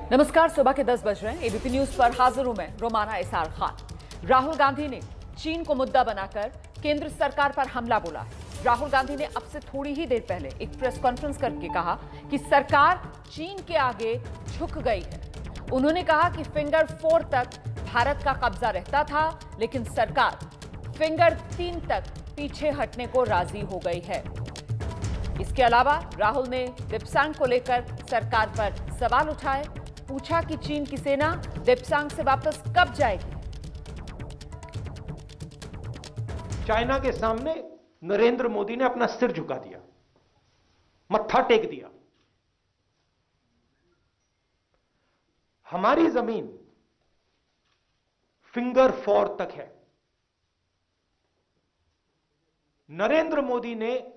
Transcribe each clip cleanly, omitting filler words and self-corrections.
नमस्कार, सुबह के 10 बज रहे हैं। एबीपी न्यूज पर हाजिर हूं मैं रोमाना इसार खान। राहुल गांधी ने चीन को मुद्दा बनाकर केंद्र सरकार पर हमला बोला है। राहुल गांधी ने अब से थोड़ी ही देर पहले एक प्रेस कॉन्फ्रेंस करके कहा कि सरकार चीन के आगे झुक गई है। उन्होंने कहा कि फिंगर 4 तक भारत का कब्जा रहता था, लेकिन सरकार फिंगर 3 तक पीछे हटने को राजी हो गई है। इसके अलावा राहुल ने दिप्सांग को लेकर सरकार पर सवाल उठाए। पूछा कि चीन की सेना दिप्सांग से वापस कब जाएगी। चाइना के सामने नरेंद्र मोदी ने अपना सिर झुका दिया, मत्था टेक दिया। हमारी जमीन फिंगर 4 तक है। नरेंद्र मोदी ने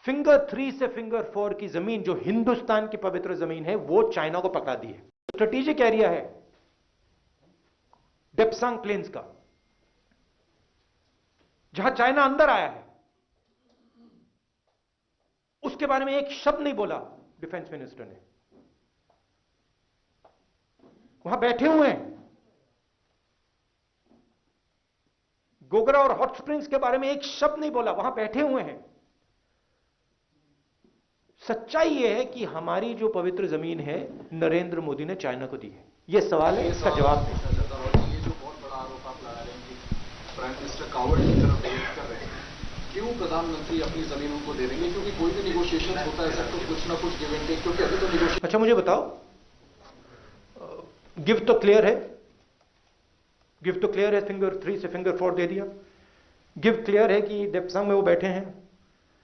फिंगर 3 से फिंगर 4 की जमीन, जो हिंदुस्तान की पवित्र जमीन है, वो चाइना को पकड़ा दी है। स्ट्रेटेजिक एरिया है दिप्सांग प्लेन्स का, जहां चाइना अंदर आया है। उसके बारे में एक शब्द नहीं बोला डिफेंस मिनिस्टर ने। वहां बैठे हुए हैं। गोगरा और हॉट स्प्रिंग्स के बारे में एक शब्द नहीं बोला, वहां बैठे हुए हैं। सच्चाई यह है कि हमारी जो पवित्र जमीन है नरेंद्र मोदी ने चाइना को दी है। यह सवाल है, इसका जवाब नहीं। ये जो बहुत बड़ा आरोप आप लगा रहे हैं कि प्राइम मिनिस्टर कावड़ की तरफ बिहेव कर रहे हैं, क्यों प्रधानमंत्री अपनी जमीन उनको दे देंगे? क्योंकि कोई भी निगोशिएशन होता है सर, तो कुछ ना कुछ गिव एंड टेक, क्योंकि अभी तो निगोशिएशन। अच्छा, मुझे बताओ, गिव तो क्लियर है, गिव तो क्लियर है, फिंगर 3 से फिंगर 4 दे दिया। गिव क्लियर है कि दिप्सांग में वो बैठे हैं।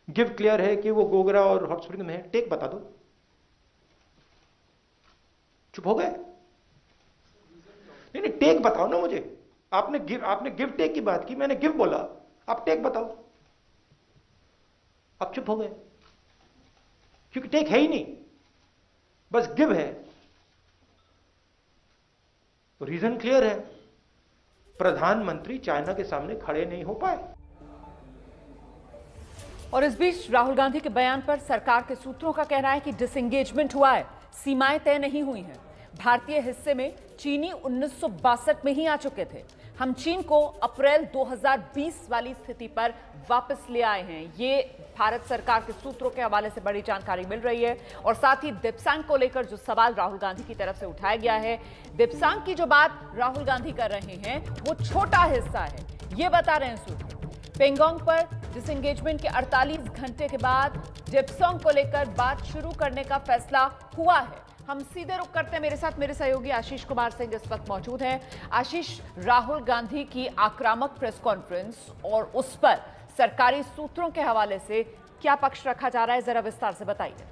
गिव क्लियर है कि वो गोगरा और हॉट स्प्रिंग में है। टेक बता दो। चुप हो गए? नहीं नहीं, टेक बताओ ना मुझे। आपने गिव टेक की बात की, मैंने गिव बोला, आप टेक बताओ। आप चुप हो गए क्योंकि टेक है ही नहीं, बस गिव है। रीजन क्लियर है, प्रधानमंत्री चाइना के सामने खड़े नहीं हो पाए। और इस बीच राहुल गांधी के बयान पर सरकार के सूत्रों का कहना है कि डिसएंगेजमेंट हुआ है, सीमाएं तय नहीं हुई हैं। भारतीय हिस्से में चीनी 1962 में ही आ चुके थे। हम चीन को अप्रैल 2020 वाली स्थिति पर वापस ले आए हैं। ये भारत सरकार के सूत्रों के हवाले से बड़ी जानकारी मिल रही है। और साथ ही दिप्सांग को लेकर जो सवाल राहुल गांधी की तरफ से उठाया गया है, दिप्सांग की जो बात राहुल गांधी कर रहे हैं वो छोटा हिस्सा है, ये बता रहे हैं सूत्र। पेंगोंग पर डिसएंगेजमेंट के 48 घंटे के बाद दिप्सांग को लेकर बात शुरू करने का फैसला हुआ है। हम सीधे रुक करते हैं। मेरे साथ मेरे सहयोगी आशीष कुमार सिंह इस वक्त मौजूद हैं। आशीष, राहुल गांधी की आक्रामक प्रेस कॉन्फ्रेंस और उस पर सरकारी सूत्रों के हवाले से क्या पक्ष रखा जा रहा है, जरा विस्तार से बताइए।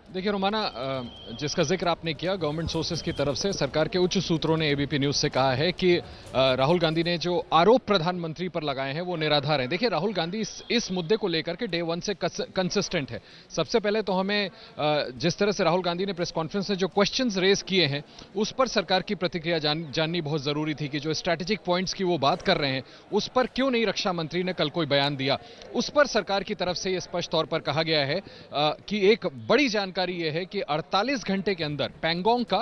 देखिए रोमाना, जिसका जिक्र आपने किया, गवर्नमेंट सोर्सेज की तरफ से सरकार के उच्च सूत्रों ने एबीपी न्यूज से कहा है कि राहुल गांधी ने जो आरोप प्रधानमंत्री पर लगाए हैं वो निराधार हैं। देखिए, राहुल गांधी इस मुद्दे को लेकर के डे 1 से कंसिस्टेंट है। सबसे पहले तो हमें जिस तरह से राहुल गांधी ने प्रेस कॉन्फ्रेंस में जो क्वेश्चंस रेज किए हैं उस पर सरकार की प्रतिक्रिया जाननी बहुत जरूरी थी कि जो स्ट्रैटेजिक पॉइंट्स की वो बात कर रहे हैं उस पर क्यों नहीं रक्षा मंत्री ने कल कोई बयान दिया। उस पर सरकार की तरफ से यह स्पष्ट तौर पर कहा गया है कि एक बड़ी जानकारी यह है कि 48 घंटे के अंदर पेंगोंग का,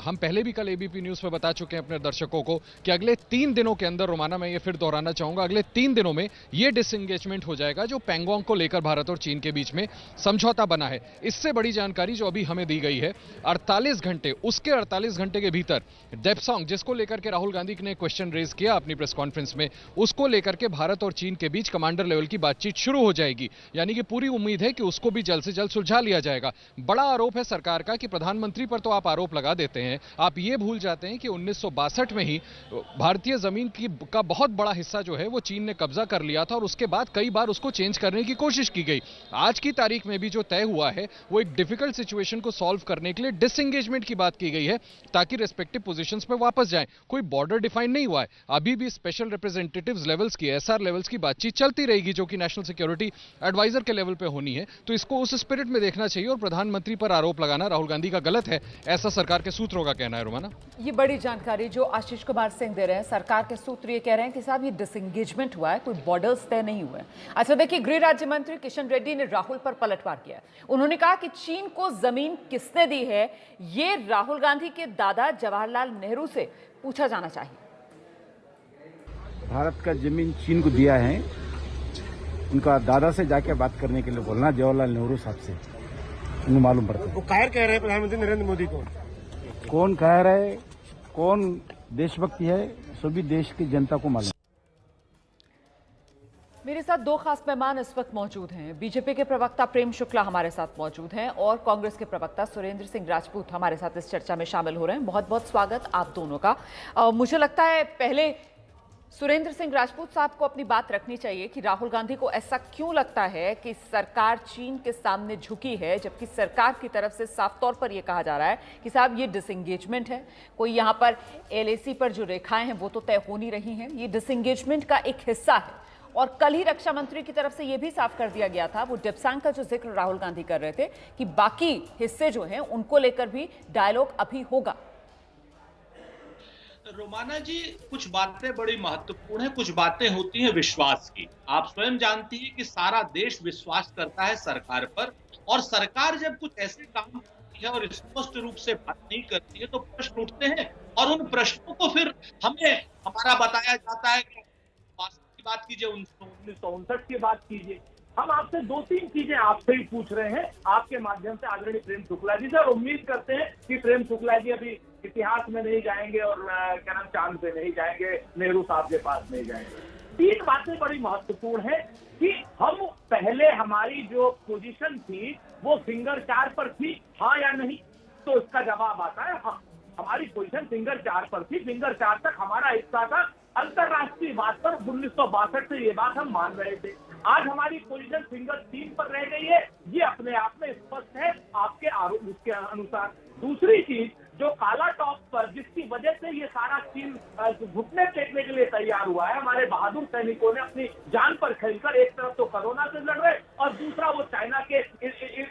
हम पहले भी कल एबीपी न्यूज पर बता चुके हैं अपने दर्शकों को कि अगले 3 दिनों के अंदर, रोमाना मैं ये फिर दोहराना चाहूंगा, अगले 3 दिनों में यह डिसएंगेजमेंट हो जाएगा जो पेंगोंग को लेकर भारत और चीन के बीच में समझौता बना है। इससे बड़ी जानकारी जो अभी हमें दी गई है 48 घंटे, उसके 48 घंटे के भीतर दिप्सांग, जिसको लेकर के राहुल गांधी ने क्वेश्चन रेज किया अपनी प्रेस कॉन्फ्रेंस में, उसको लेकर के भारत और चीन के बीच कमांडर लेवल की बातचीत शुरू हो जाएगी। यानी कि पूरी उम्मीद है कि उसको भी जल्द से जल्द सुलझा लिया जाएगा। बड़ा आरोप है सरकार का कि प्रधानमंत्री पर तो आप आरोप लगा देते हैं, आप ये भूल जाते हैं कि 1962 में ही भारतीय जमीन का बहुत बड़ा हिस्सा जो है वो चीन ने कब्जा कर लिया था और उसके बाद कई बार उसको चेंज करने की कोशिश की गई। आज की तारीख में भी जो तय हुआ है वो एक डिफिकल्ट सिचुएशन को सॉल्व करने के लिए डिसएंगेजमेंट की बात की गई है ताकि रेस्पेक्टिव पोजीशंस पे वापस जाएं। कोई बॉर्डर डिफाइन नहीं हुआ है। अभी भी स्पेशल रिप्रेजेंटेटिव्स लेवल्स की, एसआर लेवल्स की बातचीत चलती रहेगी जो कि नेशनल सिक्योरिटी एडवाइजर के लेवल पे होनी है। तो इसको उस स्पिरिट में देखना चाहिए और प्रधानमंत्री पर आरोप लगाना राहुल गांधी का गलत है, ऐसा सरकार के सूत्रों का कहना है। रोमाना, ये बड़ी जानकारी जो आशीष कुमार सिंह दे रहे हैं। सरकार के सूत्र ये कह रहे हैं कि साहब ये डिसएंगेजमेंट हुआ है, कोई बॉर्डर्स तय नहीं हुए। अच्छा देखिए, गृह राज्य मंत्री किशन रेड्डी ने राहुल पर पलटवार किया। उन्होंने कहा कि चीन को जमीन किसने दी है, ये राहुल गांधी के दादा जवाहरलाल नेहरू से पूछा जाना चाहिए। भारत का जमीन चीन को दिया है, उनका दादा से जाके बात करने के लिए बोलना जवाहरलाल नेहरू साहब से, उन्हें मालूम पड़ता है। वो कायर कह रहे हैं प्रधानमंत्री नरेंद्र मोदी को। कौन कह रहा है, कौन देशभक्ति है, सभी देश की जनता को मालूम। मेरे साथ दो खास मेहमान इस वक्त मौजूद हैं। बीजेपी के प्रवक्ता प्रेम शुक्ला हमारे साथ मौजूद हैं और कांग्रेस के प्रवक्ता सुरेंद्र सिंह राजपूत हमारे साथ इस चर्चा में शामिल हो रहे हैं। बहुत बहुत स्वागत आप दोनों का। मुझे लगता है पहले सुरेंद्र सिंह राजपूत साहब को अपनी बात रखनी चाहिए कि राहुल गांधी को ऐसा क्यों लगता है कि सरकार चीन के सामने झुकी है, जबकि सरकार की तरफ से साफ तौर पर यह कहा जा रहा है कि साहब ये डिसएंगेजमेंट है, कोई यहाँ पर एलएसी पर जो रेखाएं हैं वो तो तय हो नहीं रही हैं, ये डिसएंगेजमेंट का एक हिस्सा है। और कल ही रक्षा मंत्री की तरफ से यह भी साफ कर दिया गया था, वो डिप्सांग का जो जिक्र राहुल गांधी कर रहे थे कि बाकी हिस्से जो हैं उनको लेकर भी डायलॉग अभी होगा। रोमाना जी, कुछ बातें बड़ी महत्वपूर्ण है, कुछ बातें होती हैं विश्वास की। आप स्वयं जानती हैं कि सारा देश विश्वास करता है सरकार पर, और सरकार जब कुछ ऐसे काम करती है और स्पष्ट रूप से बात नहीं करती है तो प्रश्न उठते हैं, और उन प्रश्नों को फिर हमें हमारा बताया जाता है कि की बात कीजिए, 1959 की बात कीजिए। हम आपसे 2-3 चीजें आपसे ही पूछ रहे हैं आपके माध्यम से आदरणीय प्रेम शुक्ला जी से, और उम्मीद करते हैं कि प्रेम शुक्ला जी अभी इतिहास में नहीं जाएंगे और क्या नाम चांद पे नहीं जाएंगे, नेहरू साहब के पास नहीं जाएंगे। 3 बातें बड़ी महत्वपूर्ण है कि हम पहले हमारी जो पोजीशन थी वो फिंगर 4 पर थी, हाँ या नहीं, तो इसका जवाब आता है हाँ। हमारी पोजीशन फिंगर 4 पर थी, फिंगर 4 तक हमारा हिस्सा था। अंतरराष्ट्रीय बात पर 1962 से ये बात हम मान रहे थे। आज हमारी पोजीशन फिंगर 3 पर रह गई है, ये अपने आप में स्पष्ट है आपके आरोप के अनुसार। दूसरी चीज, जो काला टॉप पर जिसकी वजह से ये सारा चीन घुटने टेकने के लिए तैयार हुआ है, हमारे बहादुर सैनिकों ने अपनी जान पर खेलकर एक तरफ तो कोरोना से लड़ रहे और दूसरा वो चाइना के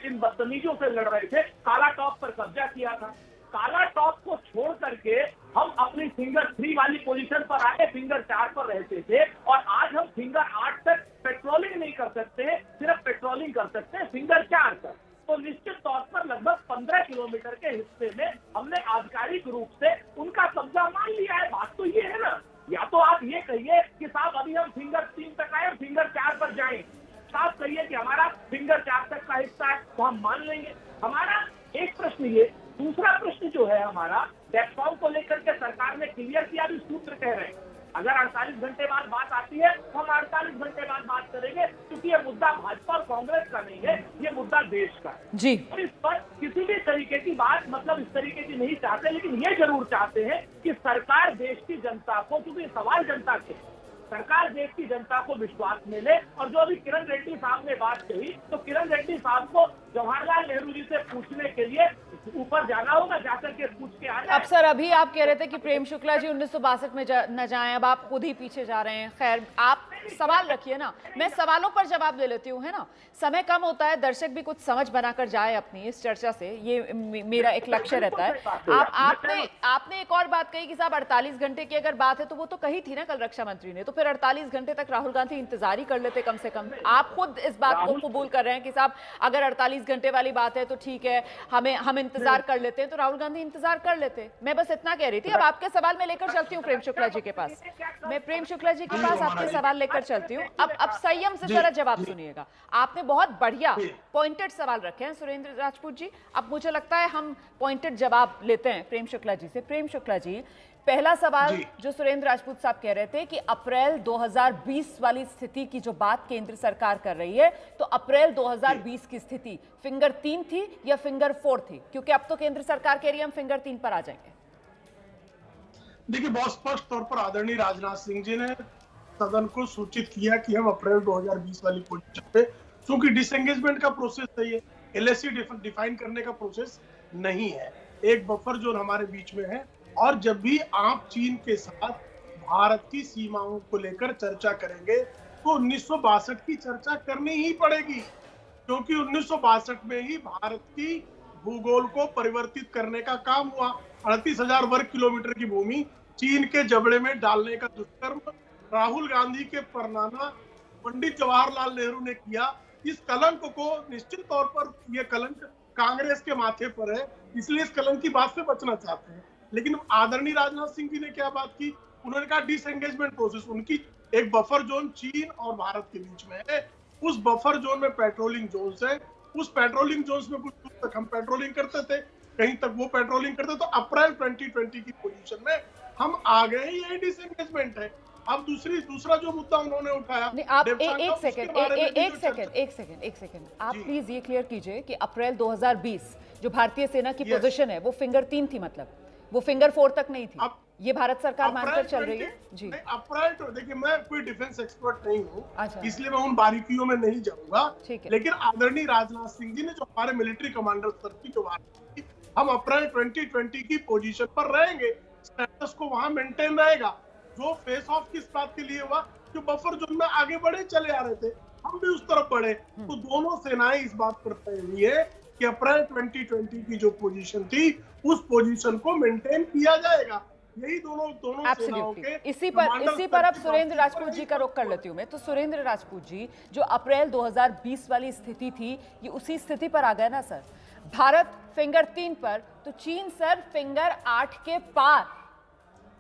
इन बदतमीजों से लड़ रहे थे। काला टॉप पर कब्जा किया था। काला टॉप को छोड़ करके हम अपनी फिंगर 3 वाली पोजीशन पर आए, फिंगर 4 पर रहते थे, और आज हम फिंगर 8 तक पेट्रोलिंग नहीं कर सकते, सिर्फ पेट्रोलिंग कर सकते हैं फिंगर 4 तक। तो निश्चित तौर पर लगभग 15 किलोमीटर के हिस्से में हमने आधिकारिक रूप से उनका कब्जा मान लिया है। बात तो ये है ना, या तो आप ये कहिए कि साहब अभी हम फिंगर 3 तक आए, फिंगर 4 पर जाएं, साफ कहिए कि हमारा फिंगर 4 तक का हिस्सा है तो हम मान लेंगे। हमारा एक प्रश्न ये। दूसरा प्रश्न जो है हमारा, प्लेटफॉर्म को लेकर के सरकार ने क्लियर किया, भी सूत्र कह रहे हैं अगर 48 घंटे बाद बात आती है तो हम 48 घंटे बाद बात करेंगे, क्योंकि ये मुद्दा भाजपा और कांग्रेस का नहीं है, ये मुद्दा देश का है जी। और इस पर किसी भी तरीके की बात, मतलब इस तरीके की नहीं चाहते, लेकिन ये जरूर चाहते हैं कि सरकार देश की जनता को, क्योंकि सवाल जनता के, सरकार देश की जनता को विश्वास में ले। और जो अभी किरण रेड्डी साहब ने बात कही, तो किरण रेड्डी साहब को जवाहरलाल नेहरू जी से पूछने के लिए ऊपर जाना होगा, जाकर के पूछ के आ जाए। अब सर, अभी आप कह रहे थे कि प्रेम शुक्ला जी 1962 में न जाएं, अब आप खुद ही पीछे जा रहे हैं। खैर, आप सवाल रखिए ना, मैं सवालों पर जवाब ले लेती हूँ, है ना। समय कम होता है, दर्शक भी कुछ समझ बनाकर जाए अपनी इस चर्चा से, ये मेरा एक लक्ष्य रहता है। आपने एक और बात कही कि साहब 48 घंटे की अगर बात है तो वो तो कही थी ना कल रक्षा मंत्री ने, तो फिर 48 घंटे तक राहुल गांधी इंतजार ही कर लेते कम से कम। आप खुद इस बात को कबूल कर रहे हैं कि साहब अगर 48 घंटे वाली बात है तो ठीक है, हम इंतजार कर लेते हैं, तो राहुल गांधी इंतजार कर लेते। मैं बस इतना कह रही थी। अब आपके सवाल में लेकर चलती हूँ प्रेम शुक्ला जी के पास, मैं प्रेम शुक्ला जी के पास आपके सवाल लेकर चलती हूँ। अब संयम से जरा जवाब सुनिएगा। आपने बहुत बढ़िया पॉइंटेड सवाल रखे हैं सुरेंद्र राजपूत जी। अब मुझे लगता है हम पॉइंटेड जवाब लेते हैं प्रेम शुक्ला जी से। प्रेम शुक्ला जी, पहला सवाल जो सुरेंद्र राजपूत साहब कह रहे थे कि अप्रैल 2020 वाली स्थिति की जो बात केंद्र सरकार कर रही है, तो अप्रैल 2020 की स्थिति फिंगर 3 थी या फिंगर 4 थी? क्योंकि अब तो केंद्र सरकार कह रही है हम फिंगर 3 पर आ जाएंगे। देखिए, बहुत स्पष्ट तौर पर आदरणीय राजनाथ सिंह जी ने सदन को सूचित किया कि हम अप्रैल 2020 वाली पोजीशन पे, क्योंकि डिसएंगेजमेंट का प्रोसेस नहीं है, एलएसी डिफाइन करने का प्रोसेस नहीं है, एक बफर जोन हमारे बीच में है। और जब भी आप चीन के साथ भारत की सीमाओं को लेकर चर्चा करेंगे तो 1962 की चर्चा करनी ही पड़ेगी, क्योंकि 1962 में ही भारत की भूगोल को परिवर्तित करने का काम हुआ। 38,000 वर्ग किलोमीटर की भूमि चीन के जबड़े में डालने का दुष्कर्म राहुल गांधी के परनाना पंडित जवाहरलाल नेहरू ने किया। इस कलंक को निश्चित तौर पर यह कलंक कांग्रेस के माथे पर है, इसलिए इस कलंक की बात से बचना चाहते हैं। लेकिन आदरणीय राजनाथ सिंह जी ने क्या बात की, उन्होंने कहा डिसएंगेजमेंट प्रोसेस। उनकी एक बफर जोन चीन और भारत के बीच में है, उस बफर जोन में पेट्रोलिंग जोन है, उस पेट्रोलिंग जोन में कुछ दूर तक हम पेट्रोलिंग करते थे, कहीं तक वो पेट्रोलिंग करते, तो अप्रैल 2020 की पोजीशन में हम आ गए, यही डिसएंगेजमेंट है। अब दूसरा जो मुद्दा उन्होंने उठाया, नहीं, आप एक सेकंड आप प्लीज ये क्लियर कीजिए कि अप्रैल 2020 जो भारतीय सेना की पोजीशन है वो फिंगर 3 थी, मतलब वो फिंगर 4 तक नहीं थी। ये भारत सरकार मानकर चल रही है जी। अप्रैल तो देखिए, मैं कोई डिफेंस एक्सपर्ट नहीं हूँ, अच्छा, इसलिए मैं उन बारीकियों में नहीं जाऊंगा, लेकिन आदरणीय राजनाथ सिंह जी ने जो हमारे मिलिट्री कमांडर स्तर की जो बात की, हम अप्रैल 2020 की पोजीशन पर रहेंगे, स्टेटस को वहां मेंटेन रहेगा। जो फेस ऑफ किस बात के लिए हुआ, जो बफर जोन में आगे बढ़े चले आ रहे थे, हम भी उस तरफ बढ़े, तो दोनों सेनाएं इस बात पर तय हुई है कि अप्रैल 2020 की जो पोजीशन थी उस पोजीशन को मेंटेन किया जाएगा। यही दोनों सेनाओं के इसी पर अब सुरेंद्र राजपूत जी का रुख कर लेती हूँ मैं। तो सुरेंद्र राजपूत जी, जो अप्रैल 2020 वाली स्थिति थी, ये उसी स्थिति पर आ गया ना सर। भारत फिंगर 3 पर, तो चीन सर फिंगर 8 के पार।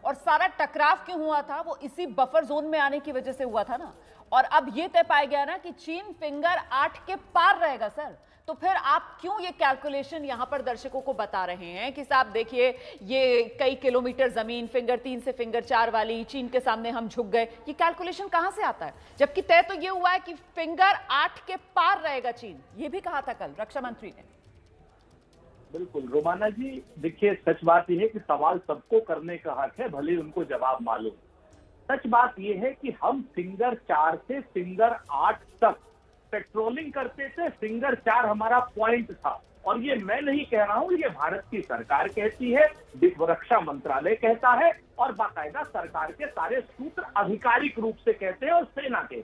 और सारा टकराव क्यों हुआ था, वो इसी बफर जोन में आने की वजह से हुआ था ना। और अब ये तय पाया गया ना कि चीन फिंगर 8 के पार रहेगा सर। तो फिर आप क्यों ये कैलकुलेशन यहां पर दर्शकों को बता रहे हैं कि साहब देखिए, ये कई किलोमीटर जमीन फिंगर 3 से फिंगर 4 वाली, चीन के सामने हम झुक गए, ये कैलकुलेशन कहां से आता है? जबकि तय तो ये हुआ है कि फिंगर 8 के पार रहेगा चीन। ये भी कहा था कल रक्षा मंत्री ने। बिल्कुल रोमाना जी, देखिए सच बात यह है कि सवाल सबको करने का हक है, भले उनको जवाब मालूम। सच बात यह है कि हम फिंगर 4 से फिंगर 8 तक पेट्रोलिंग करते थे। फिंगर 4 हमारा पॉइंट था, और ये मैं नहीं कह रहा हूं, ये भारत की सरकार कहती है, रक्षा मंत्रालय कहता है, और बाकायदा सरकार के सारे सूत्र आधिकारिक रूप से कहते हैं, और सेना के।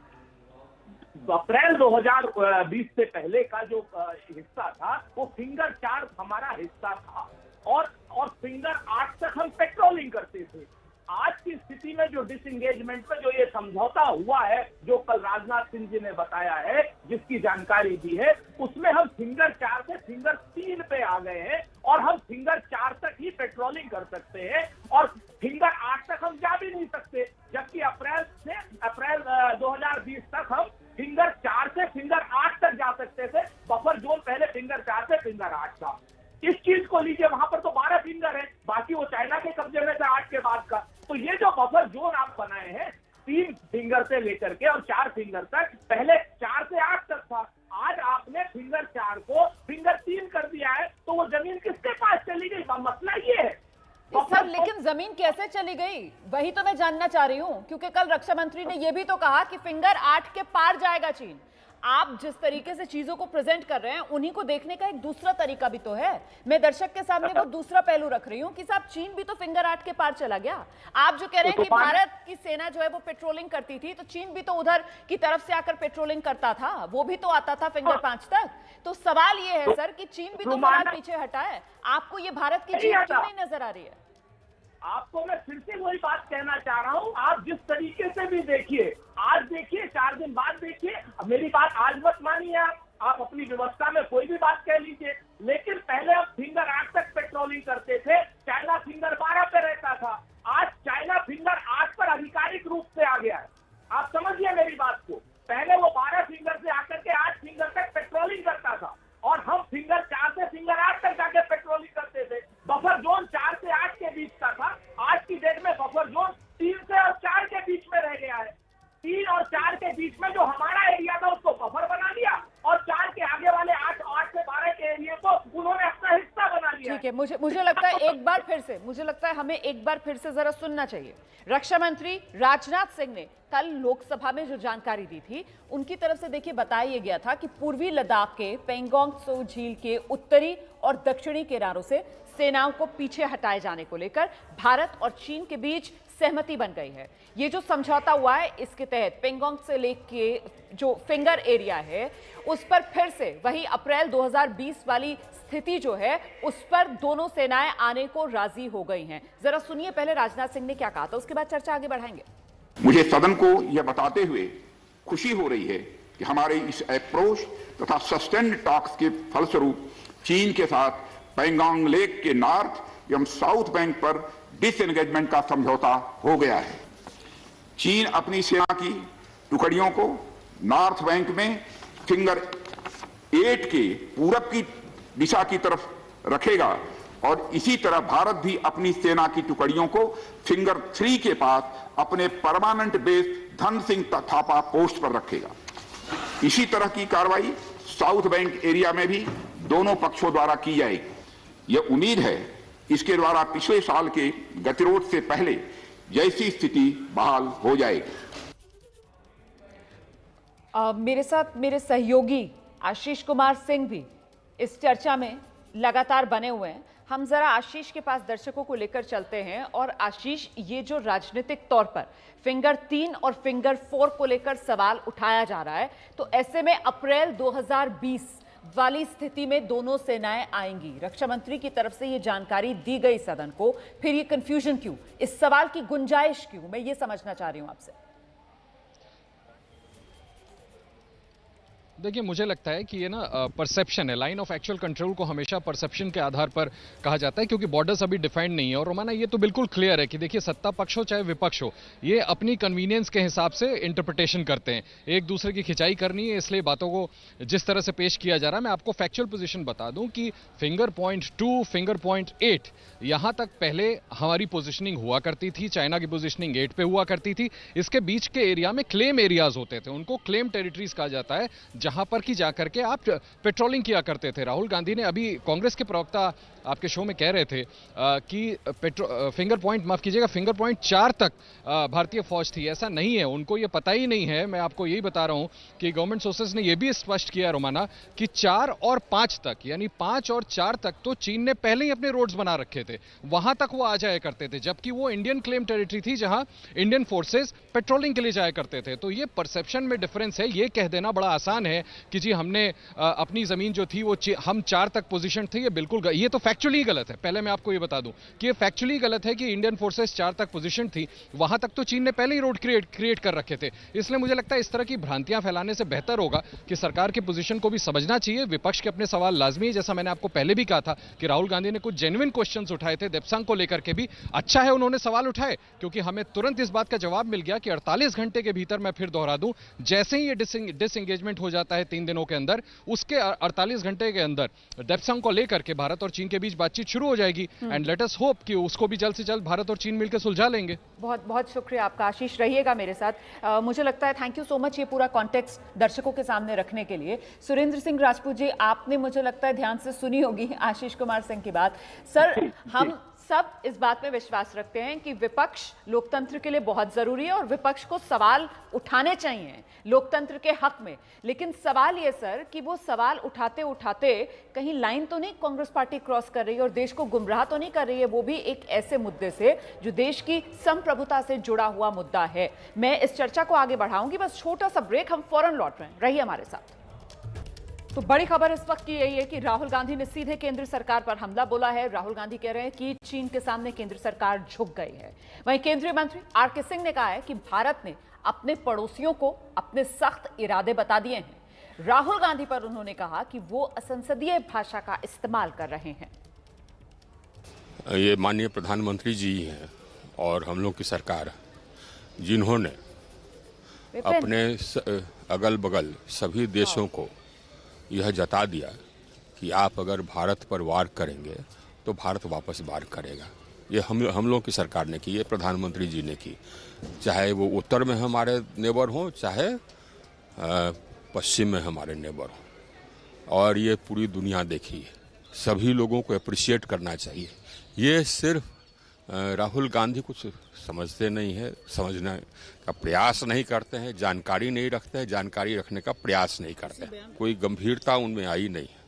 अप्रैल 2020 से पहले का जो हिस्सा था वो फिंगर 4 हमारा हिस्सा था, और फिंगर 8 तक हम पेट्रोलिंग करते थे। आज की स्थिति में जो डिसएंगेजमेंट में जो ये समझौता हुआ है, जो कल राजनाथ सिंह जी ने बताया है, जिसकी जानकारी दी है, उसमें हम फिंगर 4 से फिंगर 3 पे आ गए हैं, और हम फिंगर 4 तक ही पेट्रोलिंग कर सकते हैं, और फिंगर 8 तक हम जा भी नहीं सकते। जबकि अप्रैल 2020 तक हम फिंगर 4 से फिंगर 8 तक जा सकते थे। बफर जोन पहले फिंगर 4 से फिंगर 8 था। इस चीज को लीजिए, वहां पर तो 12 फिंगर है, बाकी वो चाइना के कब्जे में था 8 के बाद का। तो ये जो बफर जोन आप बनाए हैं 3 फिंगर से लेकर के और 4 फिंगर तक, पहले 4 से 8 तक था, आज आपने फिंगर 4 को फिंगर 3 कर दिया है, तो वो जमीन किसके पास चली गई? मसला ये है सर। लेकिन जमीन कैसे चली गई, वही तो मैं जानना चाह रही हूं, क्योंकि कल रक्षा मंत्री ने यह भी तो कहा कि फिंगर 8 के पार जाएगा चीन। आप जिस तरीके से चीजों को प्रेजेंट कर रहे हैं, उन्हीं को देखने का एक दूसरा तरीका भी तो है। मैं दर्शक के सामने वो दूसरा पहलू रख रही हूं कि साहब चीन भी तो फिंगर 8 के पार चला गया। आप जो कह रहे हैं कि भारत की सेना जो है वो पेट्रोलिंग करती थी, तो चीन भी तो उधर की तरफ से आकर पेट्रोलिंग करता था, वो भी तो आता था फिंगर 5 तक। तो सवाल ये है सर कि चीन भी तो फिलहाल पीछे हटा है, आपको ये भारत की चीन क्यों नहीं नजर आ रही है? आपको मैं फिर से वही बात कहना चाह रहा हूं, आप जिस तरीके से भी देखिए, आज देखिए, 4 दिन बाद देखिए, मेरी बात आज मत मानिए, आप अपनी व्यवस्था में कोई भी बात कह लीजिए, लेकिन पहले हम फिंगर 8 तक पेट्रोलिंग करते थे, चाइना फिंगर 12 पे रहता था। आज चाइना फिंगर 8 पर आधिकारिक रूप से आ गया है। आप समझिए मेरी बात को, पहले वो 12 फिंगर से आकर के 8 फिंगर तक पेट्रोलिंग करता था, और हम फिंगर 4 से फिंगर 8 तक जाके पेट्रोलिंग करते थे। बफर जोन 4 से 8 के बीच का था, आज की डेट में बफर जोन 3 से और 4 के बीच में रह गया है। 3 और 4 के बीच में जो हमारा एरिया था उसको बफर बना दिया, और 4 के आगे वाले 8 से 12 के एरिया को उन्होंने अपना हिस्सा बना लिया। ठीक है, मुझे लगता है एक बार फिर से, मुझे लगता है हमें एक बार फिर से जरा सुनना चाहिए। रक्षा मंत्री राजनाथ सिंह ने कल लोकसभा में जो जानकारी दी थी, उनकी तरफ से देखिए बताया गया था कि पूर्वी लद्दाख के पेंगोंग त्सो झील के उत्तरी और दक्षिणी किनारों से सेनाओं को पीछे हटाए जाने को लेकर भारत और चीन के बीच सहमति बन गई है। ये जो समझौता हुआ है इसके तहत पेंगोंग से लेके जो फिंगर एरिया है उस पर फिर से वही अप्रैल 2020 वाली स्थिति जो है उस पर दोनों सेनाएं आने को राजी हो गई हैं। जरा सुनिए पहले राजनाथ सिंह ने क्या कहा था, उसके बाद चर्चा आगे बढ़ाएंगे। मुझे सदन को यह बताते हुए खुशी हो रही है कि हमारे इस अप्रोच तथा सस्टेन्ड टॉक्स के फलस्वरूप चीन के साथ पेंगोंग लेक के नॉर्थ एवं साउथ बैंक पर डिसएंगेजमेंट का समझौता हो गया है। चीन अपनी सेना की टुकड़ियों को नॉर्थ बैंक में फिंगर 8 के पूरब की दिशा की तरफ रखेगा और इसी तरह भारत भी अपनी सेना की टुकड़ियों को फिंगर 3 के पास अपने permanent base Dhan Singh Thapa post पर रखेगा। इसी तरह की कार्रवाई साउथ बैंक एरिया में भी दोनों पक्षों द्वारा की जाएगी। यह उम्मीद है इसके द्वारा पिछले साल के गतिरोध से पहले जैसी स्थिति बहाल हो जाएगी। मेरे साथ मेरे सहयोगी आशीष कुमार सिंह भी इस चर्चा में लगातार बने हुए हैं। हम जरा आशीष के पास दर्शकों को लेकर चलते हैं। और आशीष, ये जो राजनीतिक तौर पर फिंगर 3 और फिंगर 4 को लेकर सवाल उठाया जा रहा है, तो ऐसे में अप्रैल 2020 वाली स्थिति में दोनों सेनाएं आएंगी। रक्षा मंत्री की तरफ से ये जानकारी दी गई सदन को, फिर ये कंफ्यूजन क्यों, इस सवाल की गुंजाइश क्यों, मैं ये समझना चाह रही हूं आपसे। देखिए, मुझे लगता है कि ये ना परसेप्शन है। लाइन ऑफ एक्चुअल कंट्रोल को हमेशा परसेप्शन के आधार पर कहा जाता है, क्योंकि बॉर्डर्स अभी डिफाइंड नहीं है। और रोमाना, ये तो बिल्कुल क्लियर है कि देखिए, सत्ता पक्ष हो चाहे विपक्ष हो, ये अपनी कन्वीनियंस के हिसाब से इंटरप्रिटेशन करते हैं। एक दूसरे की खिंचाई करनी है, इसलिए बातों को जिस तरह से पेश किया जा रहा है। मैं आपको फैक्चुअल पोजीशन बता दूं कि फिंगर पॉइंट 2, फिंगर पॉइंट 8 यहां तक पहले हमारी पोजीशनिंग हुआ करती थी। चाइना की पोजीशनिंग 8 पे हुआ करती थी। इसके बीच के एरिया में क्लेम एरियाज होते थे, उनको क्लेम टेरिटरीज कहा जाता है, जहां पर की जाकर के आप पेट्रोलिंग किया करते थे। राहुल गांधी ने अभी, कांग्रेस के प्रवक्ता आपके शो में कह रहे थे कि फिंगर पॉइंट, माफ कीजिएगा, फिंगर पॉइंट 4 तक भारतीय फौज थी। ऐसा नहीं है, उनको ये पता ही नहीं है। मैं आपको यही बता रहा हूं कि गवर्नमेंट सोर्सेज ने यह भी स्पष्ट किया रोमाना कि 4 और 5 तक, यानी 5 और 4 तक तो चीन ने पहले ही अपने रोड्स बना रखे थे, वहां तक वो आ जाया करते थे, जबकि वो इंडियन क्लेम टेरिटरी थी जहां इंडियन फोर्सेज पेट्रोलिंग के लिए जाया करते थे। तो ये परसेप्शन में डिफरेंस है। ये कह देना बड़ा आसान है कि जी हमने अपनी जमीन जो थी वो हम 4 तक पोजीशन थी, ये बिल्कुल, ये तो फैक्चुअली गलत है। पहले मैं आपको ये बता दूं कि ये फैक्चुअली गलत है कि इंडियन फोर्सेस 4 तक पोजीशन थी, वहां तक तो चीन ने पहले ही रोड क्रिएट कर रखे थे। इसलिए मुझे लगता है इस तरह की भ्रांतियां फैलाने से बेहतर होगा कि सरकार के पोजीशन को भी समझना चाहिए। विपक्ष के अपने सवाल लाजमी है, जैसा मैंने आपको पहले भी कहा था कि राहुल गांधी ने कुछ जेन्युइन क्वेश्चंस उठाए थे देप्सांग को लेकर के भी। अच्छा है उन्होंने सवाल उठाए, क्योंकि हमें तुरंत इस बात का जवाब मिल गया कि 48 घंटे के भीतर, मैं फिर दोहरा दूं, जैसे ही ये डिसएंगेजमेंट हो जाता है 3 दिनों के अंदर, उसके 48 घंटे के अंदर डेप्सांग को लेकर के भारत और चीन के बीच बातचीत शुरू हो जाएगी। एंड लेट अस होप कि उसको भी जल्द से जल्द भारत और चीन मिलकर सुलझा लेंगे। बहुत बहुत शुक्रिया आपका आशीष, रहिएगा मेरे साथ। मुझे लगता है, थैंक यू सो मच, ये पूरा कॉन्टेक्स्ट दर्शकों के सामने रखने के लिए। सुरेंद्र सिंह राजपूत जी, आपने मुझे लगता है ध्यान से सुनी होगी आशीष कुमार सिंह की बात। सर, हम सब इस बात में विश्वास रखते हैं कि विपक्ष लोकतंत्र के लिए बहुत जरूरी है और विपक्ष को सवाल उठाने चाहिए लोकतंत्र के हक में। लेकिन सवाल ये सर कि वो सवाल उठाते उठाते कहीं लाइन तो नहीं कांग्रेस पार्टी क्रॉस कर रही है और देश को गुमराह तो नहीं कर रही है, वो भी एक ऐसे मुद्दे से जो देश की संप्रभुता से जुड़ा हुआ मुद्दा है। मैं इस चर्चा को आगे बढ़ाऊंगी, बस छोटा सा ब्रेक, हम फौरन लौट रहे हैं, रहिए हमारे साथ। तो बड़ी खबर इस वक्त की यही है कि राहुल गांधी ने सीधे केंद्र सरकार पर हमला बोला है। राहुल गांधी कह रहे हैं कि चीन के सामने केंद्र सरकार झुक गई है। वहीं केंद्रीय मंत्री आर.के. सिंह ने कहा है कि भारत ने अपने पड़ोसियों को अपने सख्त इरादे बता दिए हैं। राहुल गांधी पर उन्होंने कहा कि वो असंसदीय भाषा का इस्तेमाल कर रहे हैं। ये माननीय प्रधानमंत्री जी हैं और हम लोग की सरकार, जिन्होंने अपने अगल बगल सभी देशों को यह जता दिया कि आप अगर भारत पर वार करेंगे तो भारत वापस वार करेगा। ये हम लोग की सरकार ने की, ये प्रधानमंत्री जी ने की। चाहे वो उत्तर में हमारे नेबर हों, चाहे पश्चिम में हमारे नेबर हों, और ये पूरी दुनिया देखी है। सभी लोगों को अप्रिशिएट करना चाहिए। ये सिर्फ राहुल गांधी कुछ समझते नहीं है, समझने का प्रयास नहीं करते हैं, जानकारी नहीं रखते हैं, जानकारी रखने का प्रयास नहीं करते हैं, कोई गंभीरता उनमें आई नहीं है।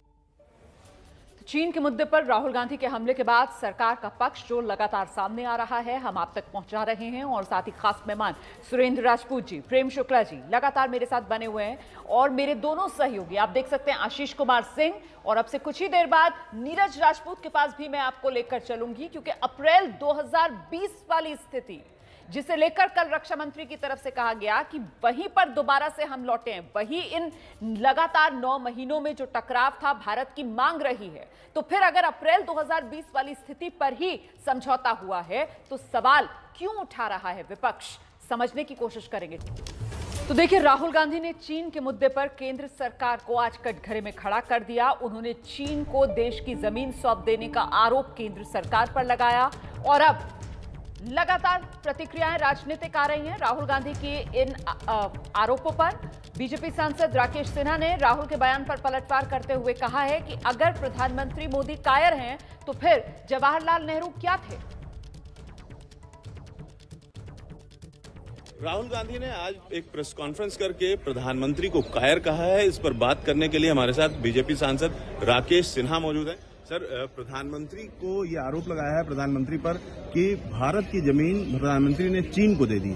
चीन के मुद्दे पर राहुल गांधी के हमले के बाद सरकार का पक्ष जो लगातार सामने आ रहा है, हम आप तक पहुंचा रहे हैं। और साथ ही खास मेहमान सुरेंद्र राजपूत जी, प्रेम शुक्ला जी लगातार मेरे साथ बने हुए हैं और मेरे दोनों सहयोगी आप देख सकते हैं आशीष कुमार सिंह, और अब से कुछ ही देर बाद नीरज राजपूत के पास भी मैं आपको लेकर चलूंगी, क्योंकि अप्रैल 2020 वाली स्थिति जिसे लेकर कल रक्षा मंत्री की तरफ से कहा गया कि वहीं पर दोबारा से हम लौटे हैं, वही इन लगातार 9 महीनों में जो टकराव था भारत की मांग रही है। तो फिर अगर अप्रैल 2020 वाली स्थिति पर ही समझौता हुआ है तो सवाल क्यों उठा रहा है विपक्ष, समझने की कोशिश करेंगे। तो देखिए, राहुल गांधी ने चीन के मुद्दे पर केंद्र सरकार को आज कटघरे में खड़ा कर दिया। उन्होंने चीन को देश की जमीन सौंप देने का आरोप केंद्र सरकार पर लगाया और अब लगातार प्रतिक्रियाएं राजनीतिक आ रही हैं राहुल गांधी की इन आरोपों पर। बीजेपी सांसद राकेश सिन्हा ने राहुल के बयान पर पलटवार करते हुए कहा है कि अगर प्रधानमंत्री मोदी कायर हैं तो फिर जवाहरलाल नेहरू क्या थे। राहुल गांधी ने आज एक प्रेस कॉन्फ्रेंस करके प्रधानमंत्री को कायर कहा है। इस पर बात करने के लिए हमारे साथ बीजेपी सांसद राकेश सिन्हा मौजूद है। सर, प्रधानमंत्री को ये आरोप लगाया है प्रधानमंत्री पर कि भारत की जमीन प्रधानमंत्री ने चीन को दे दी।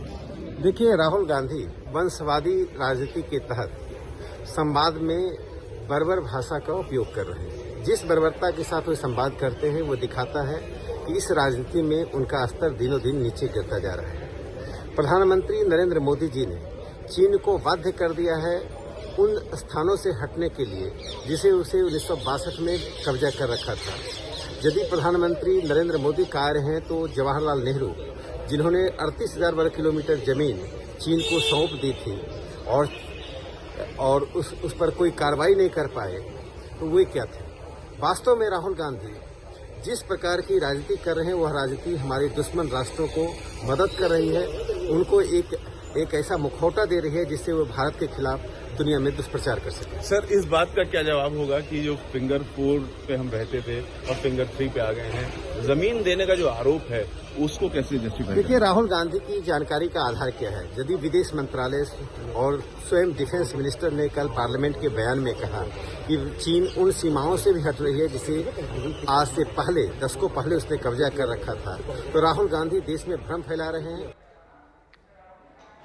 देखिए, राहुल गांधी वंशवादी राजनीति के तहत संवाद में बर्बर भाषा का उपयोग कर रहे हैं। जिस बर्बरता के साथ वो संवाद करते हैं वो दिखाता है कि इस राजनीति में उनका स्तर दिनों दिन नीचे गिरता जा रहा है। प्रधानमंत्री नरेंद्र मोदी जी ने चीन को बाध्य कर दिया है उन स्थानों से हटने के लिए जिसे उसे 1962 में कब्जा कर रखा था। यदि प्रधानमंत्री नरेंद्र मोदी कायर हैं तो जवाहरलाल नेहरू, जिन्होंने 38,000 वर्ग किलोमीटर जमीन चीन को सौंप दी थी और उस पर कोई कार्रवाई नहीं कर पाए, तो वे क्या थे। वास्तव में राहुल गांधी जिस प्रकार की राजनीति कर रहे हैं वह राजनीति हमारे दुश्मन राष्ट्रों को मदद कर रही है। उनको एक ऐसा मुखौटा दे रही है जिससे वो भारत के खिलाफ दुनिया में दुष्प्रचार कर सके। सर, इस बात का क्या जवाब होगा कि जो फिंगर 4 पे हम रहते थे और फिंगर 3 पे आ गए हैं, जमीन देने का जो आरोप है उसको कैसे जस्टिफाई? देखिए, राहुल गांधी की जानकारी का आधार क्या है। यदि विदेश मंत्रालय और स्वयं डिफेंस मिनिस्टर ने कल पार्लियामेंट के बयान में कहा कि चीन उन सीमाओं से भी हट रही है जिसे आज से पहले दशकों पहले उसने कब्जा कर रखा था, तो राहुल गांधी देश में भ्रम फैला रहे हैं।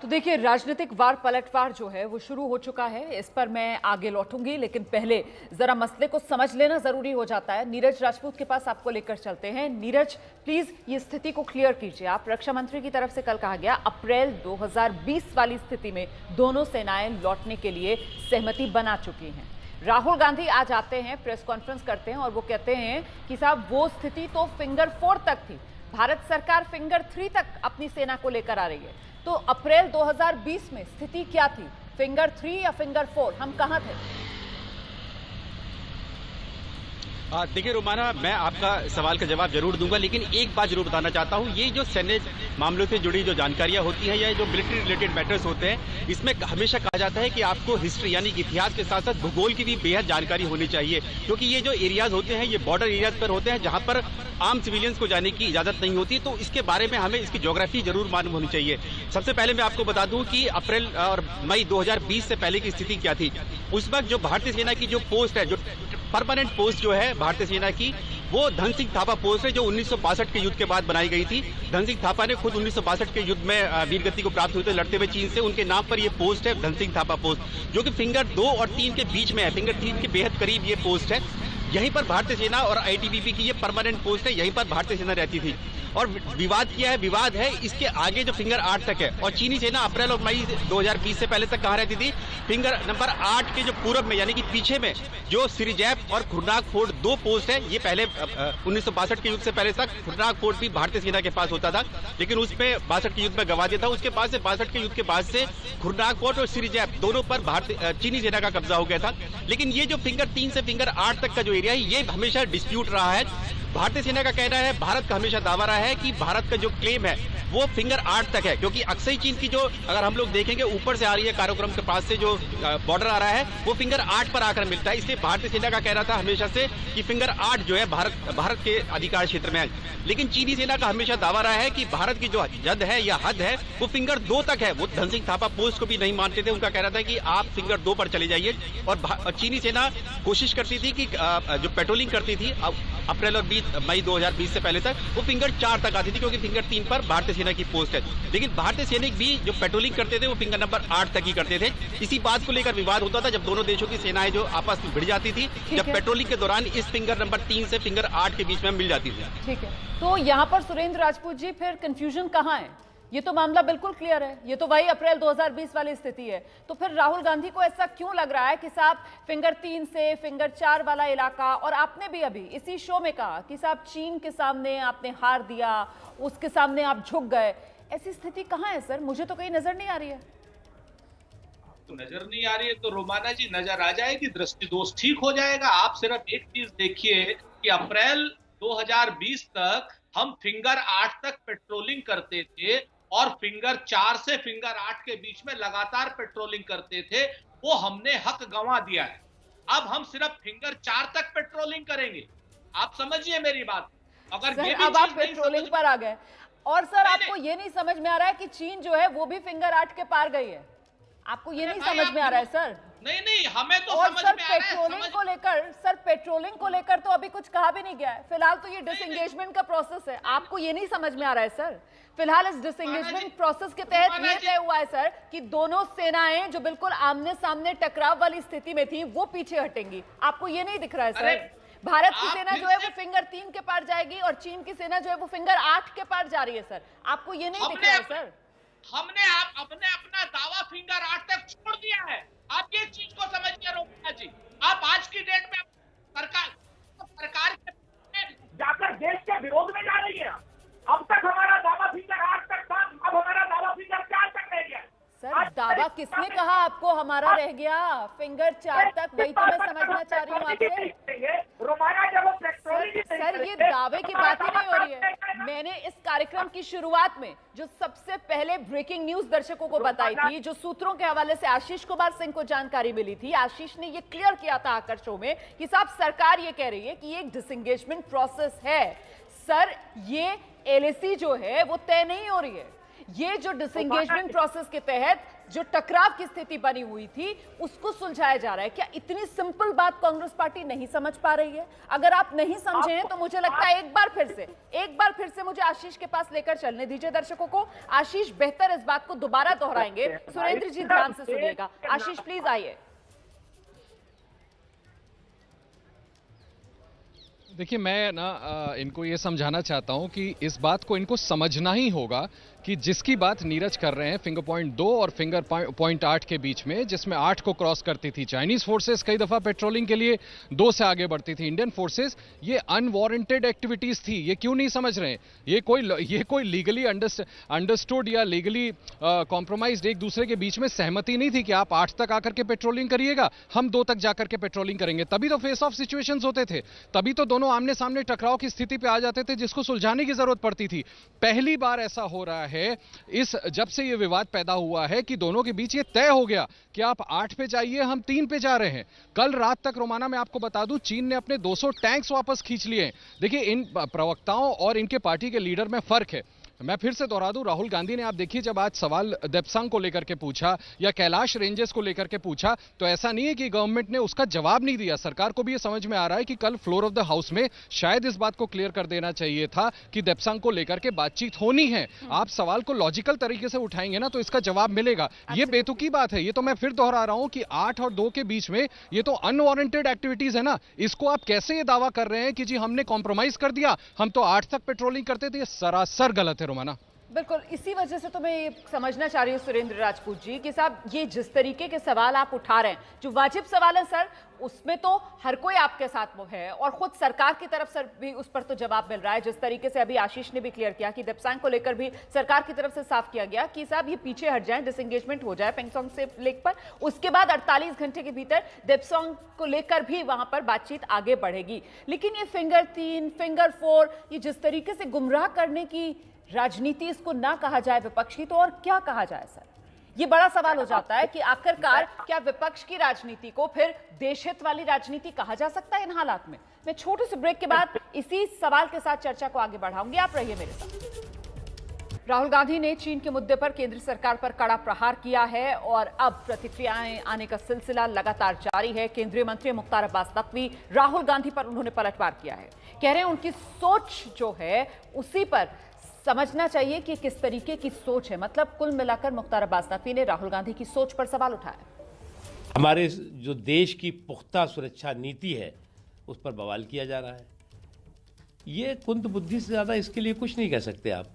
तो देखिए, राजनीतिक वार पलटवार जो है वो शुरू हो चुका है, इस पर मैं आगे लौटूंगी, लेकिन पहले जरा मसले को समझ लेना जरूरी हो जाता है। नीरज राजपूत के पास आपको लेकर चलते हैं। नीरज, प्लीज ये स्थिति को क्लियर कीजिए। आप रक्षा मंत्री की तरफ से कल कहा गया अप्रैल 2020 वाली स्थिति में दोनों सेनाएं लौटने के लिए सहमति बना चुकी हैं। राहुल गांधी आज आते हैं, प्रेस कॉन्फ्रेंस करते हैं और वो कहते हैं कि साहब वो स्थिति तो फिंगर 4 तक थी, भारत सरकार फिंगर 3 तक अपनी सेना को लेकर आ रही है। तो अप्रैल 2020 में स्थिति क्या थी, फिंगर 3 या फिंगर 4, हम कहां थे? देखिए रोमाना, मैं आपका सवाल का जवाब जरूर दूंगा, लेकिन एक बात जरूर बताना चाहता हूं। ये जो सैन्य मामलों से जुड़ी जो जानकारियां होती हैं या जो मिलिट्री रिलेटेड मैटर्स होते हैं, इसमें हमेशा कहा जाता है कि आपको हिस्ट्री यानी इतिहास के साथ साथ भूगोल की भी बेहद जानकारी होनी चाहिए, क्योंकि ये जो एरियाज होते हैं ये बॉर्डर एरियाज पर होते हैं जहां पर आम सिविलियंस को जाने की इजाजत नहीं होती। तो इसके बारे में हमें इसकी ज्योग्राफी जरूर मालूम होनी चाहिए। सबसे पहले मैं आपको बता दूं कि अप्रैल और मई 2020 से पहले की स्थिति क्या थी। उस वक्त जो भारतीय सेना की जो पोस्ट है, जो परमानेंट पोस्ट जो है भारतीय सेना की, वो धन सिंह थापा पोस्ट है, जो 1962 के युद्ध के बाद बनाई गई थी। धन सिंह थापा ने खुद 1962 के युद्ध में वीरगति को प्राप्त हुए थे लड़ते हुए चीन से। उनके नाम पर ये पोस्ट है धन सिंह थापा पोस्ट, जो कि फिंगर 2 और 3 के बीच में है। फिंगर 3 के बेहद करीब ये पोस्ट है। यहीं पर भारतीय सेना और आईटीबीपी की ये परमानेंट पोस्ट है, यहीं पर भारतीय सेना रहती थी। और विवाद क्या है? विवाद है इसके आगे जो फिंगर 8 तक है। और चीनी सेना अप्रैल और मई 2020 से पहले तक कहाँ रहती थी? फिंगर नंबर 8 के जो पूरब में यानी कि पीछे में जो सिरिजैप और खुरनाक फोर्ट 2 पोस्ट है। ये पहले 1962 के युद्ध से पहले तक खुरनाक फोर्ट भी भारतीय सेना के पास होता था, लेकिन उस पे 62 के युद्ध में गवा दिया था। उसके बाद से 62 के युद्ध के बाद से खुरनाक फोर्ट और सिरिजैप दोनों पर चीनी सेना का कब्जा हो गया था। लेकिन ये जो फिंगर 3 से फिंगर 8 तक का जो एरिया है, ये हमेशा डिस्प्यूट रहा है। भारतीय सेना का कहना है, भारत का हमेशा दावा रहा है कि भारत का जो क्लेम है वो फिंगर 8 तक है, क्योंकि अक्सई चीन की जो अगर हम लोग देखेंगे ऊपर से आ रही है काराकोरम के पास से जो बॉर्डर आ रहा है वो फिंगर 8 पर आकर मिलता है। इसलिए भारतीय सेना का कहना था हमेशा से कि फिंगर 8 जो है भारत के अधिकार क्षेत्र में है, लेकिन चीनी सेना का हमेशा दावा रहा है कि भारत की जो जद है या हद है वो फिंगर 2 तक है। वो धन सिंह थापा पोस्ट को भी नहीं मानते थे, उनका कहना था कि आप फिंगर 2 पर चले जाइए। और चीनी सेना कोशिश करती थी कि जो पेट्रोलिंग करती थी अप्रैल और मई 2020 से पहले तक वो फिंगर 4 तक आती थी, क्योंकि फिंगर 3 पर भारतीय सेना की पोस्ट है। लेकिन भारतीय सैनिक भी जो पेट्रोलिंग करते थे वो फिंगर नंबर 8 तक ही करते थे। इसी बात को लेकर विवाद होता था जब दोनों देशों की सेनाएं जो आपस में भिड़ जाती थी, जब पेट्रोलिंग के दौरान इस फिंगर नंबर 3 से फिंगर 8 के बीच में मिल जाती थी। ठीक है, तो यहाँ पर सुरेंद्र राजपूत जी फिर कंफ्यूजन कहाँ है? ये तो मामला बिल्कुल क्लियर है, ये तो वही अप्रैल 2020 वाली स्थिति है। तो फिर राहुल गांधी को ऐसा क्यों लग रहा है कि साहब फिंगर 3 से फिंगर 4 वाला इलाका, और आपने भी अभी इसी शो में कहा कि साहब चीन के सामने आपने हार दिया, उसके सामने आप झुक गए, ऐसी स्थिति कहाँ है सर? मुझे तो कहीं नजर नहीं आ रही है। तो नजर नहीं आ रही है तो रोमाना जी नजर आ जाएगी, दृष्टि दोष ठीक हो जाएगा। आप सिर्फ एक चीज देखिए कि अप्रैल 2020 तक हम फिंगर 8 तक पेट्रोलिंग करते थे और फिंगर 4 से फिंगर 8 के बीच में लगातार पेट्रोलिंग करते थे, वो हमने हक गंवा दिया है। अब हम सिर्फ फिंगर 4 तक पेट्रोलिंग करेंगे। आप समझिए मेरी बात। अगर सर, ये भी अब आप पेट्रोलिंग पर आ गए और सर आपको ये नहीं समझ में आ रहा है कि चीन जो है वो भी फिंगर 8 के पार गई है। आपको ये नहीं समझ में आ रहा है सर? नहीं हमें तो और समझ सर में आ रहा है। पेट्रोलिंग को लेकर तो अभी कुछ कहा भी नहीं गया है। फिलहाल तो ये डिसएंगेजमेंट का प्रोसेस है। आपको ये नहीं समझ में आ रहा है सर? फिलहाल इस डिसएंगेजमेंट प्रोसेस के तहत ये तय हुआ है सर कि दोनों सेनाएं जो बिल्कुल आमने सामने टकराव वाली स्थिति में थी वो पीछे हटेंगी। आपको ये नहीं दिख रहा है सर? भारत की सेना जो है वो फिंगर 3 के पार जाएगी और चीन की सेना जो है वो फिंगर 8 के पार जा रही है सर। आपको ये नहीं दिख रहा है सर? हमने अपना दावा फिंगर 8 तक छोड़ दिया है। आप ये चीज को समझिए रोमिया जी। आप आज की डेट में सरकार के जाकर देश के विरोध में जा रही है। अब तक हमारा दावा फिंगर 8 तक था, अब हमारा दावा फिंगर 4 तक रह गया। सर दावा किसने कहा आपको हमारा रह गया? फिंगर 4 तक, वही तो मैं समझना चाह रही हूँ आपसे। सर ये दावे की बात ही नहीं हो रही है। मैंने इस कार्यक्रम की शुरुआत में जो सबसे पहले ब्रेकिंग न्यूज दर्शकों को बताई थी, जो सूत्रों के हवाले से आशीष कुमार सिंह को जानकारी मिली थी, आशीष ने ये क्लियर किया था आकर शो में कि साहब सरकार ये कह रही है कि ये एक डिसएंगेजमेंट प्रोसेस है। सर ये एलएसी जो है वो तय नहीं हो रही है। ये जो डिसएंगेजमेंट प्रोसेस के तहत जो टकराव की स्थिति बनी हुई थी उसको सुलझाया जा रहा है। क्या इतनी सिंपल बात कांग्रेस पार्टी नहीं समझ पा रही है? अगर आप नहीं समझे हैं तो मुझे लगता है एक बार फिर से मुझे आशीष के पास लेकर चलने दीजिए दर्शकों को। आशीष बेहतर इस बात को दोबारा दोहराएंगे। सुरेंद्र जी ध्यान से सुनिएगा। आशीष प्लीज आइए। देखिए मैं इनको ये समझाना चाहता हूं कि इस बात को इनको समझना ही होगा कि जिसकी बात नीरज कर रहे हैं फिंगर पॉइंट 2 और फिंगर पॉइंट 8 के बीच में, जिसमें 8 को क्रॉस करती थी चाइनीज फोर्सेस, कई दफा पेट्रोलिंग के लिए 2 से आगे बढ़ती थी इंडियन फोर्सेस, ये अनवारंटेड एक्टिविटीज थी। ये क्यों नहीं समझ रहे हैं? ये कोई लीगली अंडरस्टूड या लीगली कॉम्प्रोमाइज्ड एक दूसरे के बीच में सहमति नहीं थी कि आप 8 तक आकर के पेट्रोलिंग करिएगा, हम 2 तक जाकर के पेट्रोलिंग करेंगे। तभी तो फेस ऑफ सिचुएशंस होते थे, तभी तो दोनों आमने सामने टकराव की स्थिति पे आ जाते थे जिसको सुलझाने की जरूरत पड़ती थी। पहली बार ऐसा हो रहा है जब से ये विवाद पैदा हुआ है कि दोनों के बीच ये तय हो गया कि आप 8 पे जाइए, हम 3 पे जा रहे हैं। कल रात तक रोमाना मैं आपको बता दूं चीन ने अपने 200 टैंक्स वापस खींच लिए। देखिए इन प्रवक्ताओं और इनके पार्टी के लीडर में फर्क है। मैं फिर से दोहरा दूं, राहुल गांधी ने आप देखिए जब आज सवाल देप्सांग को लेकर के पूछा या कैलाश रेंजेस को लेकर के पूछा तो ऐसा नहीं है कि गवर्नमेंट ने उसका जवाब नहीं दिया। सरकार को भी ये समझ में आ रहा है कि कल फ्लोर ऑफ द हाउस में शायद इस बात को क्लियर कर देना चाहिए था कि देप्सांग को लेकर के बातचीत होनी है। आप सवाल को लॉजिकल तरीके से उठाएंगे ना तो इसका जवाब मिलेगा। ये बेतुकी बात है। ये तो मैं फिर दोहरा रहा हूं कि 8 और 2 के बीच में ये तो अनवारंटेड एक्टिविटीज है ना। इसको आप कैसे ये दावा कर रहे हैं कि जी हमने कॉम्प्रोमाइज कर दिया, हम तो 8 तक पेट्रोलिंग करते थे? ये सरासर गलत है रोमाना। बिल्कुल इसी वजह से तो मैं ये समझना चाह रही हूँ सुरेंद्र राजपूत जी कि साहब ये जिस तरीके के सवाल आप उठा रहे हैं जो वाजिब सवाल है सर, उसमें तो हर कोई आपके साथ वो है और खुद सरकार की तरफ से भी उस पर तो जवाब मिल रहा है। जिस तरीके से अभी आशीष ने भी क्लियर किया कि देप्सांग को लेकर भी सरकार की तरफ से साफ किया गया कि साहब ये पीछे हट जाए, डिसएंगेजमेंट हो जाए पेंगोंग से लेक पर, उसके बाद 48 घंटे के भीतर देप्सांग को लेकर भी वहां पर बातचीत आगे बढ़ेगी। लेकिन ये फिंगर 3, फिंगर 4 ये जिस तरीके से गुमराह करने की राजनीति इसको ना कहा जाए विपक्ष की तो और क्या कहा जाए सर? ये बड़ा सवाल हो जाता है कि आखिरकार क्या विपक्ष की राजनीति को फिर देशहित वाली राजनीति कहा जा सकता है इन हालात में? मैं छोटे से ब्रेक के बाद इसी सवाल के साथ चर्चा को आगे बढ़ाऊंगी, आप रहिए मेरे साथ। राहुल गांधी ने चीन के मुद्दे पर केंद्र सरकार पर कड़ा प्रहार किया है और अब प्रतिक्रियाएं आने का सिलसिला लगातार जारी है। केंद्रीय मंत्री मुख्तार अब्बास नकवी राहुल गांधी पर उन्होंने पलटवार किया है। कह रहे हैं उनकी सोच जो है उसी पर समझना चाहिए कि किस तरीके की सोच है। मतलब कुल मिलाकर मुख्तार अब्बास नकवी ने राहुल गांधी की सोच पर सवाल उठाया। हमारे जो देश की पुख्ता सुरक्षा नीति है उस पर बवाल किया जा रहा है। ये कुंद बुद्धि से ज्यादा इसके लिए कुछ नहीं कह सकते आप।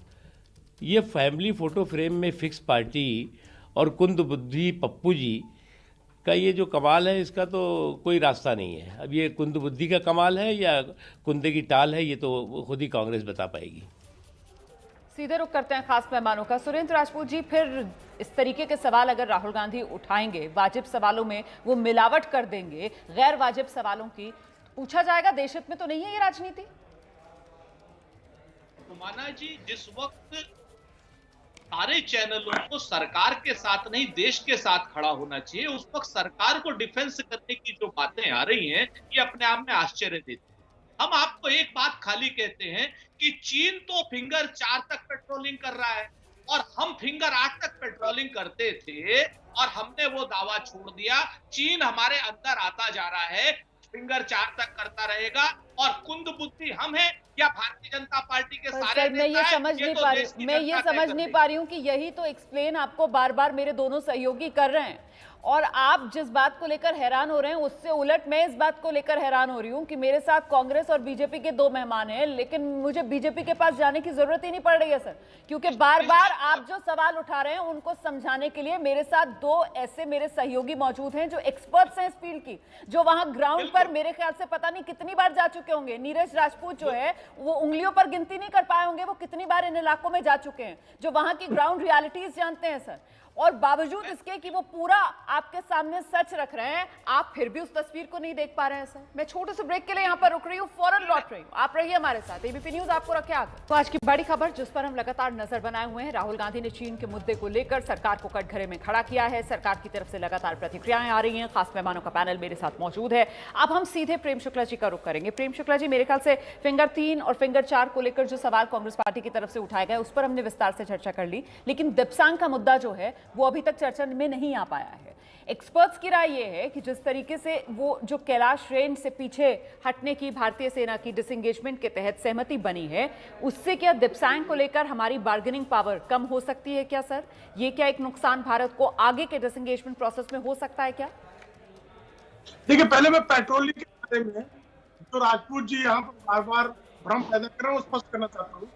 ये फैमिली फोटो फ्रेम में फिक्स पार्टी और कुंद बुद्धि पप्पू जी का ये जो कमाल है, इसका तो कोई रास्ता नहीं है। अब ये कुंद बुद्धि का कमाल है या कुंदे की टाल है, ये तो खुद ही कांग्रेस बता पाएगी। सीधे रुख करते हैं खास मेहमानों का। सुरेंद्र राजपूत जी, फिर इस तरीके के सवाल अगर राहुल गांधी उठाएंगे, वाजिब सवालों में वो मिलावट कर देंगे, गैर वाजिब सवालों की पूछा जाएगा, देशहित में तो नहीं है ये राजनीति? माना जी, जिस वक्त सारे चैनलों को सरकार के साथ नहीं देश के साथ खड़ा होना चाहिए, उस वक्त सरकार को डिफेंस करने की जो बातें आ रही हैं, ये अपने आप में आश्चर्य देती है। हम आपको एक बात खाली कहते हैं कि चीन तो फिंगर 4 तक पेट्रोलिंग कर रहा है और हम फिंगर 8 तक पेट्रोलिंग करते थे और हमने वो दावा छोड़ दिया। चीन हमारे अंदर आता जा रहा है, फिंगर 4 तक करता रहेगा और कुंद बुद्धि हम हैं या भारतीय जनता पार्टी के सारे मैं ये समझ नहीं पा रही हूँ कि यही तो एक्सप्लेन आपको बार बार मेरे दोनों सहयोगी कर रहे हैं और आप जिस बात को लेकर हैरान हो रहे हैं उससे उलट मैं इस बात को लेकर हैरान हो रही हूं कि मेरे साथ कांग्रेस और बीजेपी के 2 मेहमान हैं, लेकिन मुझे बीजेपी के पास जाने की जरूरत ही नहीं पड़ रही है सर, क्योंकि बार बार आप जो सवाल उठा रहे हैं उनको समझाने के लिए मेरे साथ 2 ऐसे मेरे सहयोगी मौजूद हैं जो एक्सपर्ट्स हैं इस फील्ड की, जो वहां ग्राउंड पर मेरे ख्याल से पता नहीं कितनी बार जा चुके होंगे। नीरज राजपूत जो है वो उंगलियों पर गिनती नहीं कर पाए होंगे वो कितनी बार इन इलाकों में जा चुके हैं, जो वहां की ग्राउंड रियलिटीज जानते हैं सर। और बावजूद इसके कि वो पूरा आपके सामने सच रख रहे हैं, आप फिर भी उस तस्वीर को नहीं देख पा रहे हैं सर। मैं छोटे से ब्रेक के लिए यहाँ पर रुक रही हूँ, फौरन लौट रही हूँ, आप रहिए हमारे साथ। एबीपी न्यूज आपको रखे आगे। तो आज की बड़ी खबर जिस पर हम लगातार नजर बनाए हुए हैं, राहुल गांधी ने चीन के मुद्दे को लेकर सरकार को कटघरे में खड़ा किया है। सरकार की तरफ से लगातार प्रतिक्रियाएं आ रही हैं। खास मेहमानों का पैनल मेरे साथ मौजूद है। अब हम सीधे प्रेम शुक्ला जी का रुख करेंगे। प्रेम शुक्ला जी, मेरे ख्याल से फिंगर 3 और फिंगर 4 को लेकर जो सवाल कांग्रेस पार्टी की तरफ से उठाए गए उस पर हमने विस्तार से चर्चा कर ली, लेकिन दिप्सांग का मुद्दा जो है वो अभी तक चर्चा में नहीं आ पाया है। एक्सपर्ट्स की राय यह है कि जिस तरीके से वो जो कैलाश रेंज से पीछे हटने की भारतीय सेना की डिसएंगेजमेंट के तहत सहमति बनी है, उससे क्या दिप्सांग को लेकर हमारी बार्गेनिंग पावर कम हो सकती है क्या सर? ये क्या एक नुकसान भारत को आगे के डिसएंगेजमेंट प्रोसेस में हो सकता है क्या? देखिए, पहले मैं पेट्रोलिंग के बारे में जो राजपूत जी यहाँ पर बार बार भ्रम पैदा कर रहे हैं स्पष्ट करना चाहता हूँ।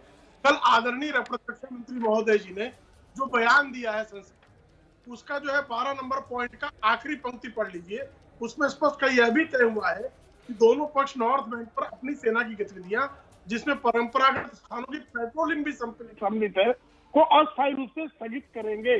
कल आदरणीय रक्षा मंत्री महोदय जी ने जो बयान दिया है संसद, उसका जो है 12 नंबर पॉइंट का आखिरी पंक्ति पढ़ लीजिए। उसमें स्पष्ट यह भी तय हुआ है कि दोनों पक्ष नॉर्थ बैंक पर अपनी सेना की गतिविधियां, जिसमें परंपरागत स्थानों की पेट्रोलिंग भी सम्मिलित है, को अस्थायी रूप से स्थगित करेंगे।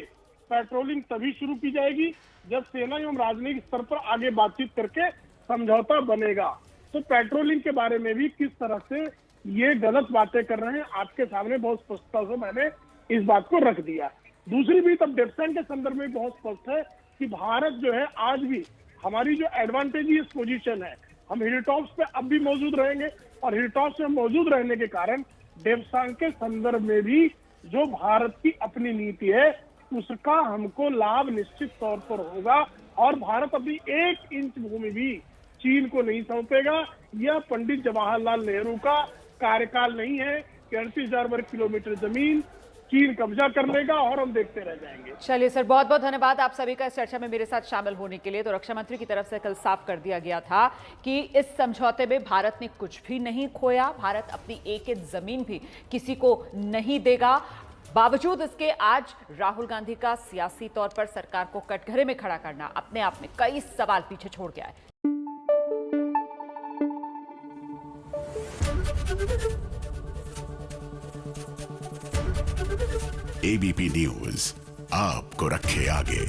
पेट्रोलिंग तभी शुरू की जाएगी जब सेना एवं राजनीतिक स्तर पर आगे बातचीत करके समझौता बनेगा। तो पेट्रोलिंग के बारे में भी किस तरह से ये गलत बातें कर रहे हैं, आपके सामने बहुत स्पष्टता से मैंने इस बात को रख दिया। दूसरी भी तब डिफेंस के संदर्भ में बहुत स्पष्ट है कि भारत जो है आज भी हमारी जो एडवांटेजियस पोजीशन है, हम हिल टॉप्स पे अब भी मौजूद रहेंगे और हिल टॉप्स में मौजूद रहने के कारण डेप्सांग के संदर्भ में भी जो भारत की अपनी नीति है उसका हमको लाभ निश्चित तौर पर होगा और भारत अपनी 1 इंच भूमि भी चीन को नहीं सौंपेगा। यह पंडित जवाहरलाल नेहरू का कार्यकाल नहीं है कि 38,000 वर्ग किलोमीटर जमीन चीन कब्जा कर लेगा और हम देखते रह जाएंगे। चलिए सर, बहुत बहुत धन्यवाद आप सभी का इस चर्चा में मेरे साथ शामिल होने के लिए। तो रक्षा मंत्री की तरफ से कल साफ कर दिया गया था कि इस समझौते में भारत ने कुछ भी नहीं खोया, भारत अपनी 1 इंच जमीन भी किसी को नहीं देगा। बावजूद इसके आज राहुल गांधी का सियासी तौर पर सरकार को कटघरे में खड़ा करना अपने आप में कई सवाल पीछे छोड़ गया है। एबीपी न्यूज आपको रखे आगे।